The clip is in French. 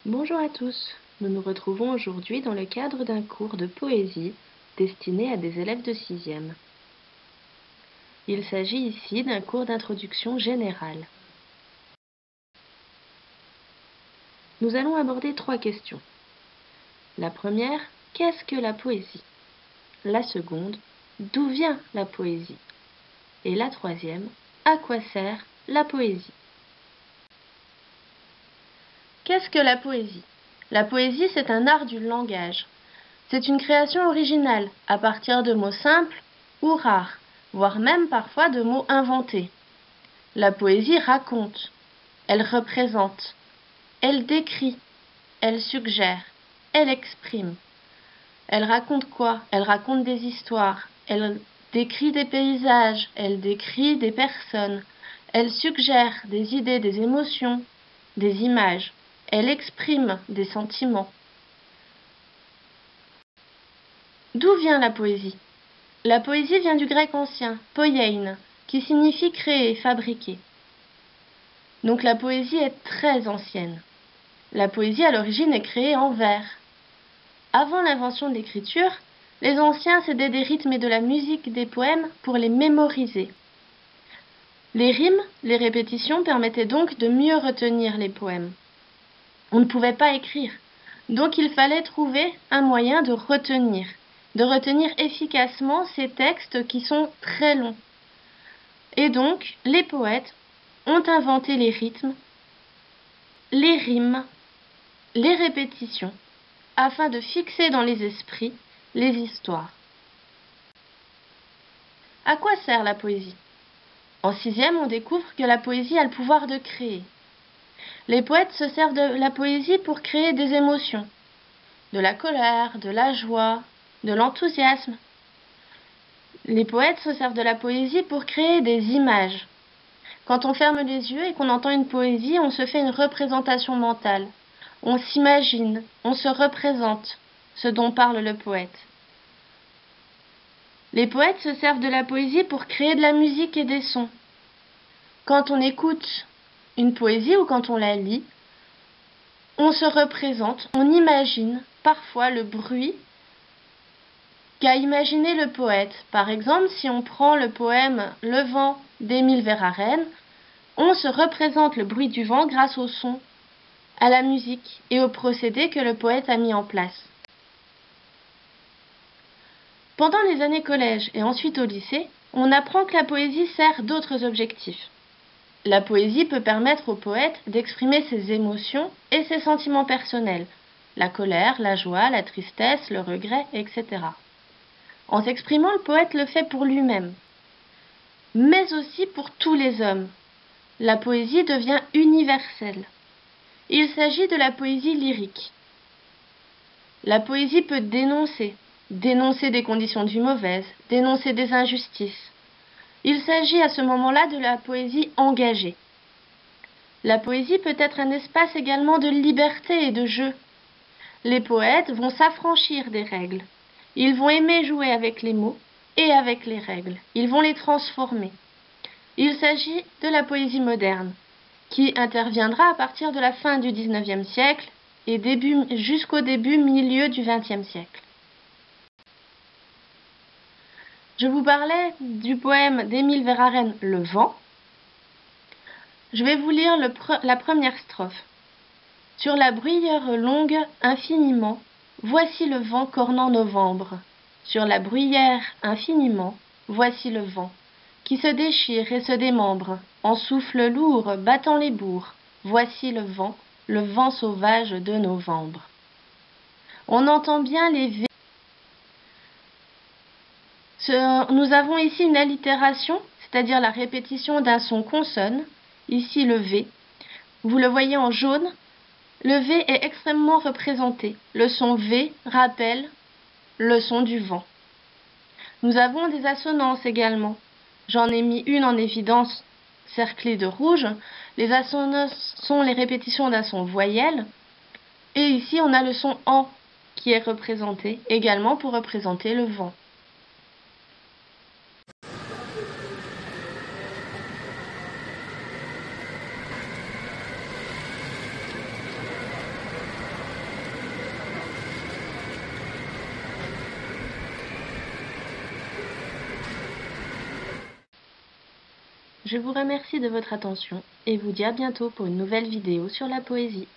Bonjour à tous, nous nous retrouvons aujourd'hui dans le cadre d'un cours de poésie destiné à des élèves de 6e. Il s'agit ici d'un cours d'introduction générale. Nous allons aborder 3 questions. La première, qu'est-ce que la poésie? La seconde, d'où vient la poésie? Et la troisième, à quoi sert la poésie? Qu'est-ce que la poésie? La poésie, c'est un art du langage. C'est une création originale, à partir de mots simples ou rares, voire même parfois de mots inventés. La poésie raconte, elle représente, elle décrit, elle suggère, elle exprime. Elle raconte quoi? Elle raconte des histoires, elle décrit des paysages, elle décrit des personnes, elle suggère des idées, des émotions, des images, elle exprime des sentiments. D'où vient la poésie? La poésie vient du grec ancien, poiein, qui signifie créer, fabriquer. Donc la poésie est très ancienne. La poésie à l'origine est créée en vers. Avant l'invention de l'écriture, les anciens s'aidaient des rythmes et de la musique des poèmes pour les mémoriser. Les rimes, les répétitions permettaient donc de mieux retenir les poèmes. On ne pouvait pas écrire, donc il fallait trouver un moyen de retenir efficacement ces textes qui sont très longs. Et donc, les poètes ont inventé les rythmes, les rimes, les répétitions, afin de fixer dans les esprits les histoires. À quoi sert la poésie? En 6e, on découvre que la poésie a le pouvoir de créer. Les poètes se servent de la poésie pour créer des émotions, de la colère, de la joie, de l'enthousiasme. Les poètes se servent de la poésie pour créer des images. Quand on ferme les yeux et qu'on entend une poésie, on se fait une représentation mentale. On s'imagine, on se représente ce dont parle le poète. Les poètes se servent de la poésie pour créer de la musique et des sons. Quand on écoute une poésie ou quand on la lit, on se représente, on imagine parfois le bruit qu'a imaginé le poète. Par exemple, si on prend le poème Le vent d'Émile Verhaeren, on se représente le bruit du vent grâce au son, à la musique et aux procédés que le poète a mis en place. Pendant les années collège et ensuite au lycée, on apprend que la poésie sert d'autres objectifs. La poésie peut permettre au poète d'exprimer ses émotions et ses sentiments personnels, la colère, la joie, la tristesse, le regret, etc. En s'exprimant, le poète le fait pour lui-même, mais aussi pour tous les hommes. La poésie devient universelle. Il s'agit de la poésie lyrique. La poésie peut dénoncer des conditions de vie mauvaises, dénoncer des injustices. Il s'agit à ce moment-là de la poésie engagée. La poésie peut être un espace également de liberté et de jeu. Les poètes vont s'affranchir des règles. Ils vont aimer jouer avec les mots et avec les règles. Ils vont les transformer. Il s'agit de la poésie moderne, qui interviendra à partir de la fin du XIXe siècle et jusqu'au milieu du XXe siècle. Je vous parlais du poème d'Émile Verhaeren, Le vent. Je vais vous lire la première strophe. Sur la bruyère longue infiniment, voici le vent cornant novembre. Sur la bruyère infiniment, voici le vent, qui se déchire et se démembre, en souffle lourd battant les bourgs. Voici le vent sauvage de novembre. On entend bien les V. Nous avons ici une allitération, c'est-à-dire la répétition d'un son consonne, ici le V. Vous le voyez en jaune, le V est extrêmement représenté. Le son V rappelle le son du vent. Nous avons des assonances également. J'en ai mis une en évidence, cerclée de rouge. Les assonances sont les répétitions d'un son voyelle. Et ici, on a le son AN qui est représenté également pour représenter le vent. Je vous remercie de votre attention et vous dis à bientôt pour une nouvelle vidéo sur la poésie.